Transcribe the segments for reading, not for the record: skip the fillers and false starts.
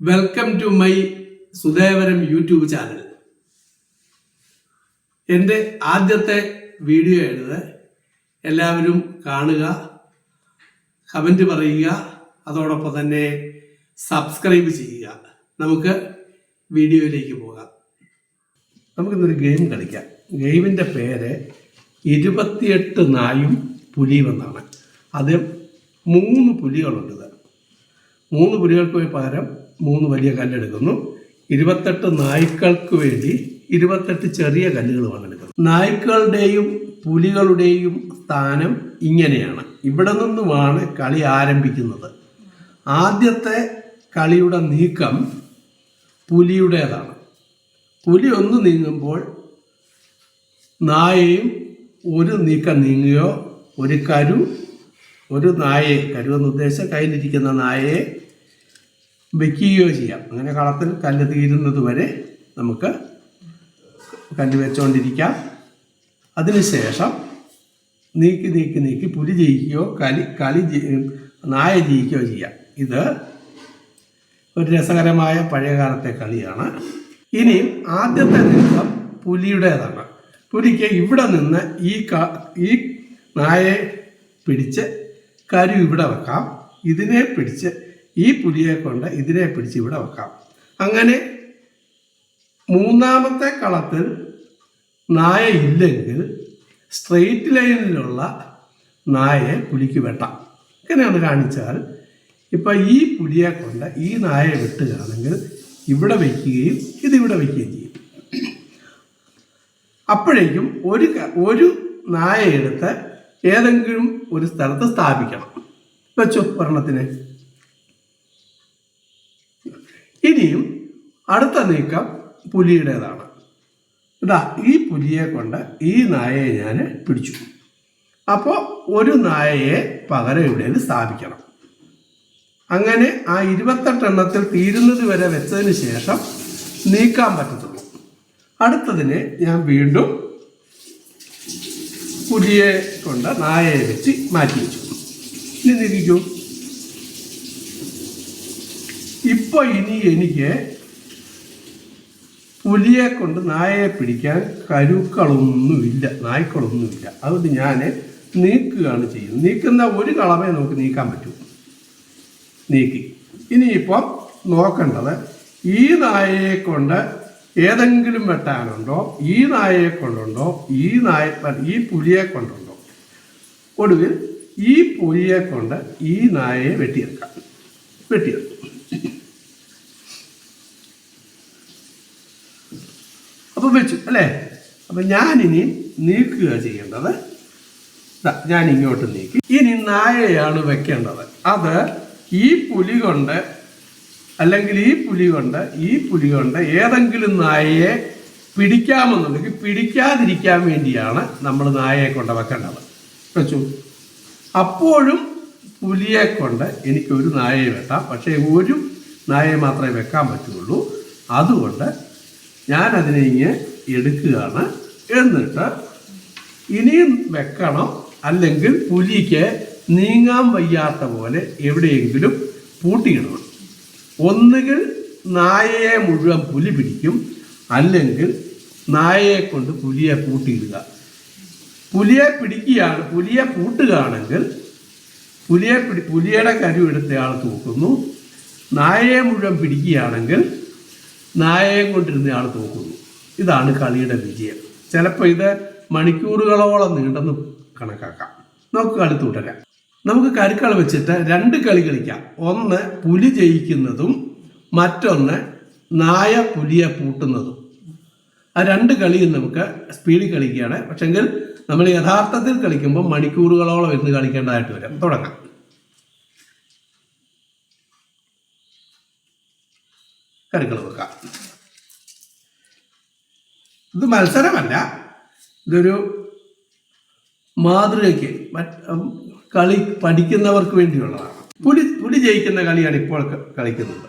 Welcome to my സുദേവരം YouTube channel. എൻ്റെ ആദ്യത്തെ വീഡിയോ ആണിത്. എല്ലാവരും കാണുക, കമൻറ്റ് പറയുക, അതോടൊപ്പം തന്നെ സബ്സ്ക്രൈബ് ചെയ്യുക. നമുക്ക് വീഡിയോയിലേക്ക് പോകാം. നമുക്കിന്നൊരു ഗെയിം കളിക്കാം. ഗെയിമിൻ്റെ പേര് 28 നായും പുലിയും എന്നാണ്. അത് 3 പുലികളുണ്ട്. 3 പുലികൾക്ക് പകരം 3 വലിയ കല്ലെടുക്കുന്നു. 28 നായ്ക്കൾക്ക് വേണ്ടി 28 ചെറിയ കല്ലുകളുമാണ് എടുക്കുന്നത്. നായ്ക്കളുടെയും പുലികളുടെയും സ്ഥാനം ഇങ്ങനെയാണ്. ഇവിടെ നിന്നുമാണ് കളി ആരംഭിക്കുന്നത്. ആദ്യത്തെ കളിയുടെ നീക്കം പുലിയുടേതാണ്. പുലി ഒന്ന് നീങ്ങുമ്പോൾ നായയും ഒരു നീക്കം നീങ്ങുകയോ ഒരു നായയെ, കരുവെന്ന് ഉദ്ദേശിച്ച കയ്യിലിരിക്കുന്ന നായയെ വെക്കുകയോ ചെയ്യാം. അങ്ങനെ കളത്തിൽ കല്ല് തീരുന്നത് വരെ നമുക്ക് കല്ല് വെച്ചുകൊണ്ടിരിക്കാം. അതിനുശേഷം നീക്കി പുലി ജയിക്കുകയോ നായ ജയിക്കുകയോ ചെയ്യാം. ഇത് ഒരു രസകരമായ പഴയകാലത്തെ കളിയാണ്. ഇനിയും ആദ്യത്തെ നീക്കം പുലിയുടേതാണ്. പുലിക്ക് ഇവിടെ നിന്ന് ഈ നായയെ പിടിച്ച് കരു ഇവിടെ വെക്കാം. ഇതിനെ പിടിച്ച് ഈ പുലിയെ കൊണ്ട് ഇതിനെ പിടിച്ച് ഇവിടെ വെക്കാം. അങ്ങനെ മൂന്നാമത്തെ കളത്തിൽ നായ ഇല്ലെങ്കിൽ സ്ട്രെയിറ്റ് ലൈനിലുള്ള നായയെ പുലിക്ക് വെട്ടാം. ഇങ്ങനെയാണ് കാണിച്ചാൽ ഇപ്പം ഈ പുലിയെ കൊണ്ട് ഈ നായയെ വെട്ടുകയാണെങ്കിൽ ഇവിടെ വയ്ക്കുകയും ഇതിവിടെ വയ്ക്കുകയും ചെയ്യും. അപ്പോഴേക്കും ഒരു നായയെടുത്ത് ഏതെങ്കിലും ഒരു സ്ഥലത്ത് സ്ഥാപിക്കണം. വെച്ചു ഒരെണ്ണത്തിന്. ഇനിയും അടുത്ത നീക്കം പുലിയുടേതാണ്. ഈ പുലിയെ കൊണ്ട് ഈ നായയെ ഞാൻ പിടിച്ചു. അപ്പോൾ ഒരു നായയെ പകരം ഇവിടെ സ്ഥാപിക്കണം. അങ്ങനെ ആ 28 എണ്ണത്തിൽ തീരുന്നത് വരെ വെച്ചതിന് ശേഷം നീക്കാൻ പറ്റത്തുള്ളൂ. അടുത്തതിനെ ഞാൻ വീണ്ടും പുലിയെ കൊണ്ട് നായയെ വെച്ച് മാറ്റി വെച്ചു. ഇനി നീക്കിക്കൂ. ഇനി എനിക്ക് പുലിയെ കൊണ്ട് നായയെ പിടിക്കാൻ നായ്ക്കളൊന്നുമില്ല. അതുകൊണ്ട് ഞാൻ നീക്കുകയാണ് ചെയ്യുന്നത്. നീക്കുന്ന ഒരു കളമേ നമുക്ക് നീക്കാൻ പറ്റൂ. നീക്കി. ഇനിയിപ്പം നോക്കേണ്ടത് ഈ നായയെ കൊണ്ട് ഏതെങ്കിലും വെട്ടാനുണ്ടോ, ഈ നായയെ കൊണ്ടുണ്ടോ, ഈ പുലിയെ കൊണ്ടുണ്ടോ. ഒടുവിൽ ഈ പുലിയെ കൊണ്ട് ഈ നായയെ വെട്ടിയെടുക്കാം. അപ്പം വെച്ചു അല്ലേ. അപ്പം ഞാനിനി നീക്കുക ചെയ്യേണ്ടത്. ഞാൻ ഇങ്ങോട്ട് നീക്കി. ഇനി നായയാണ് വെക്കേണ്ടത്. അത് ഈ പുലി കൊണ്ട് അല്ലെങ്കിൽ ഈ പുലി കൊണ്ട് ഏതെങ്കിലും നായയെ പിടിക്കാമെന്നുണ്ടെങ്കിൽ പിടിക്കാതിരിക്കാൻ വേണ്ടിയാണ് നമ്മൾ നായയെ കൊണ്ട് വെക്കേണ്ടത്. വെച്ചു. അപ്പോഴും പുലിയെ കൊണ്ട് എനിക്കൊരു നായയെ വെട്ടാം. പക്ഷേ ഒരു നായയെ മാത്രമേ വെക്കാൻ പറ്റുള്ളൂ. അതുകൊണ്ട് ഞാനതിനെ ഇങ്ങനെ എടുക്കുകയാണ്. എന്നിട്ട് ഇനിയും വെക്കണം. അല്ലെങ്കിൽ പുലിക്ക് നീങ്ങാൻ വയ്യാത്ത പോലെ എവിടെയെങ്കിലും പൂട്ടിയിടണം. ഒന്നുകിൽ നായയെ മുഴുവൻ പുലി പിടിക്കും, അല്ലെങ്കിൽ നായയെ കൊണ്ട് പുലിയെ പൂട്ടിയിടുക. പുലിയെ പൂട്ടുകയാണെങ്കിൽ പുലിയുടെ കരു എടുത്തയാൾ തൂക്കുന്നു. നായയെ മുഴുവൻ പിടിക്കുകയാണെങ്കിൽ നായയെ കൊണ്ടിരുന്നയാൾ തൂക്കുന്നു. ഇതാണ് കളിയുടെ വിജയം. ചിലപ്പോൾ ഇത് മണിക്കൂറുകളോളം നീണ്ടെന്ന് കണക്കാക്കാം. നമുക്ക് കളി തുടരാം. നമുക്ക് കരുക്കൾ വെച്ചിട്ട് 2 കളി കളിക്കാം. ഒന്ന് പുലി ജയിക്കുന്നതും മറ്റൊന്ന് നായ പുലിയെ പൂട്ടുന്നതും. ആ 2 കളിയും നമുക്ക് സ്പീഡിൽ കളിക്കുകയാണ്. പക്ഷെങ്കിൽ നമ്മൾ യഥാർത്ഥത്തിൽ കളിക്കുമ്പോൾ മണിക്കൂറുകളോളം ഇരുന്ന് കളിക്കേണ്ടതായിട്ട് വരും. തുടങ്ങാം. കരുക്കൾ വെക്കാം. ഇത് മത്സരമല്ല, ഇതൊരു മാതൃകയ്ക്ക് കളി പഠിക്കുന്നവർക്ക് വേണ്ടിയുള്ളതാണ്. പുലി ജയിക്കുന്ന കളിയാണ് ഇപ്പോൾ കളിക്കുന്നത്.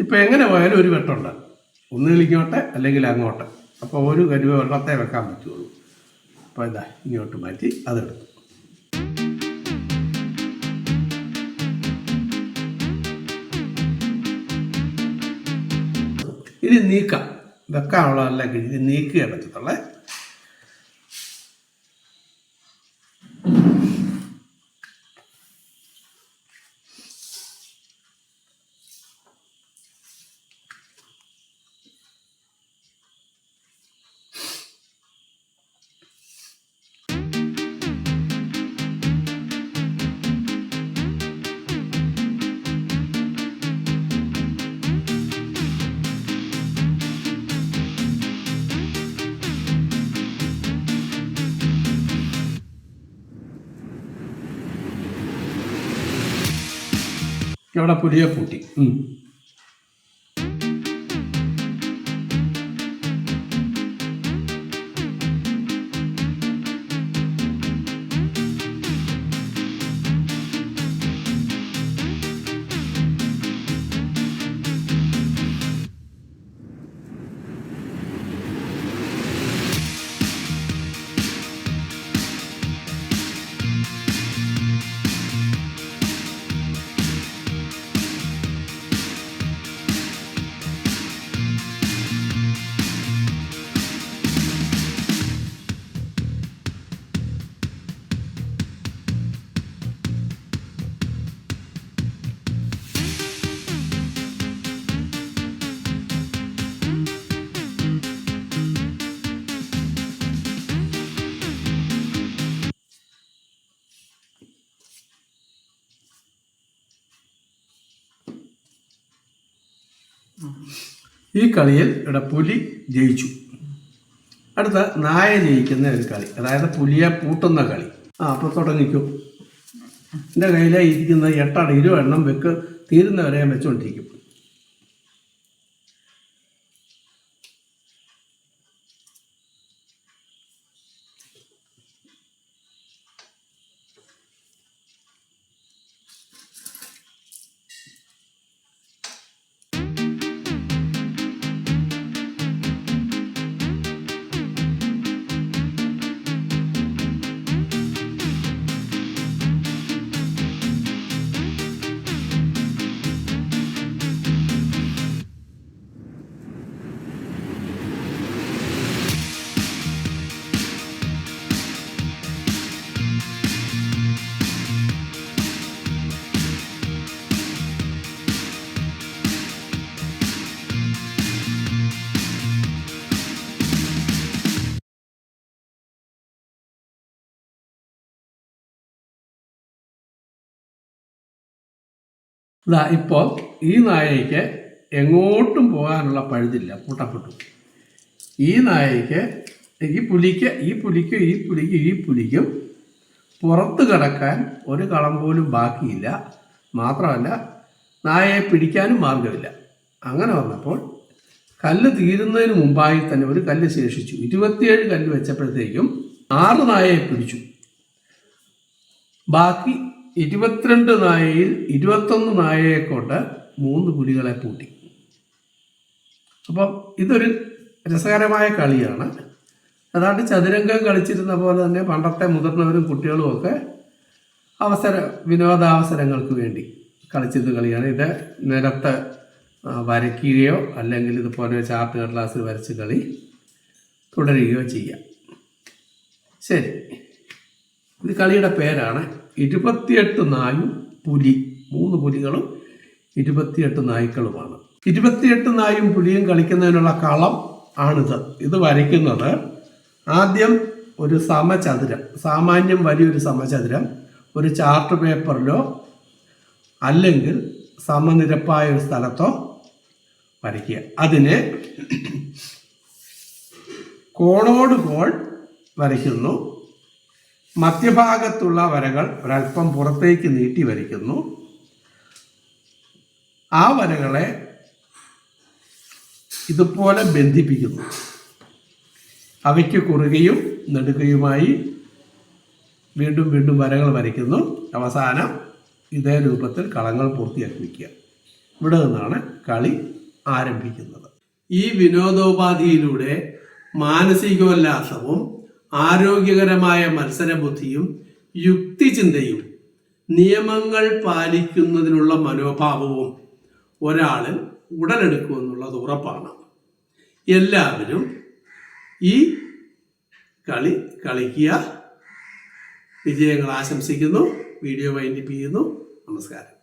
ഇപ്പം എങ്ങനെ പോയാലും ഒരു വെട്ടുണ്ട്, ഒന്നുകിൽ ഇങ്ങോട്ട് അല്ലെങ്കിൽ അങ്ങോട്ട്. അപ്പോൾ ഒരു കരുവ വെള്ളത്തെ വെക്കാൻ പറ്റുള്ളൂ. അപ്പോൾ ഇതാ ഇങ്ങോട്ട് മാറ്റി അതെടുത്തു. ഇനി നീക്കാം, വെക്കാനുള്ളതല്ല കിഴി നീക്കുക പറ്റത്തുള്ളേ. ഇവിടെ പുലിയെ പൂട്ടി. ഈ കളിയിൽ ഇവിടെ പുലി ജയിച്ചു. അടുത്ത നായ ജയിക്കുന്ന ഒരു കളി, അതായത് പുലിയെ പൂട്ടുന്ന കളി. അപ്പോൾ തുടങ്ങിക്കും. എൻ്റെ കയ്യിലെ ഇരിക്കുന്ന 8 എണ്ണം വെക്ക് തീരുന്നവരെ ഞാൻ വെച്ചുകൊണ്ടിരിക്കും. ഇപ്പോൾ ഈ നായയ്ക്ക് എങ്ങോട്ടും പോകാനുള്ള പഴുതില്ല, പൂട്ടപ്പെട്ടു. ഈ നായയ്ക്ക് ഈ പുലിക്കും പുറത്ത് കിടക്കാൻ ഒരു കളം പോലും ബാക്കിയില്ല. മാത്രമല്ല നായയെ പിടിക്കാനും മാർഗമില്ല. അങ്ങനെ വന്നപ്പോൾ കല്ല് തീരുന്നതിന് മുമ്പായി തന്നെ ഒരു കല്ല് ശേഷിച്ചു. 27 കല്ല് വെച്ചപ്പോഴത്തേക്കും 6 നായയെ പിടിച്ചു. ബാക്കി 22 നായയിൽ 21 നായയെ കൊണ്ട് 3 പുലികളെ പൂട്ടി. അപ്പം ഇതൊരു രസകരമായ കളിയാണ്. അതാണ്ട് ചതുരംഗം കളിച്ചിരുന്ന പോലെ തന്നെ പണ്ടത്തെ മുതിർന്നവരും കുട്ടികളും ഒക്കെ വിനോദാവസരങ്ങൾക്ക് വേണ്ടി കളിച്ചിരുന്ന കളിയാണ്. ഇത് നിലത്ത് വരയ്ക്കുകയോ അല്ലെങ്കിൽ ഇതുപോലെ ചാർട്ട് കടലാസിൽ വരച്ച് കളി തുടരുകയോ ചെയ്യാം. ശരി, ഇത് കളിയുടെ പേരാണ് 28 നായും പുലി. 3 പുലികളും 28 നായ്ക്കളുമാണ്. 28 നായും പുലിയും കളിക്കുന്നതിനുള്ള കളം ആണിത്. ഇത് വരയ്ക്കുന്നത് ആദ്യം ഒരു സമചതുരം, സാമാന്യം വലിയൊരു സമചതുരം ഒരു ചാർട്ട് പേപ്പറിലോ അല്ലെങ്കിൽ സമനിരപ്പായ ഒരു സ്ഥലത്തോ വരയ്ക്കുക. അതിന് കോണോട് കോൺ വരയ്ക്കുന്നു. മധ്യഭാഗത്തുള്ള വരകൾ ഒരല്പം പുറത്തേക്ക് നീട്ടി വരയ്ക്കുന്നു. ആ വരകളെ ഇതുപോലെ ബന്ധിപ്പിക്കുന്നു. അവയ്ക്ക് കുറുകയും നെടുകയുമായി വീണ്ടും വീണ്ടും വരകൾ വരയ്ക്കുന്നു. അവസാനം ഇതേ രൂപത്തിൽ കളങ്ങൾ പൂർത്തിയാക്കി വയ്ക്കുക. ഇവിടെ നിന്നാണ് കളി ആരംഭിക്കുന്നത്. ഈ വിനോദോപാധിയിലൂടെ മാനസികോല്ലാസവും ആരോഗ്യകരമായ മത്സരബുദ്ധിയും യുക്തിചിന്തയും നിയമങ്ങൾ പാലിക്കുന്നതിനുള്ള മനോഭാവവും ഒരാളിൽ ഉടലെടുക്കുമെന്നുള്ളത് ഉറപ്പാണ്. എല്ലാവരും ഈ കളി കളിക്കുക. വിജയങ്ങൾ ആശംസിക്കുന്നു. വീഡിയോ വൈൻഡപ്പ് ചെയ്യുന്നു. നമസ്കാരം.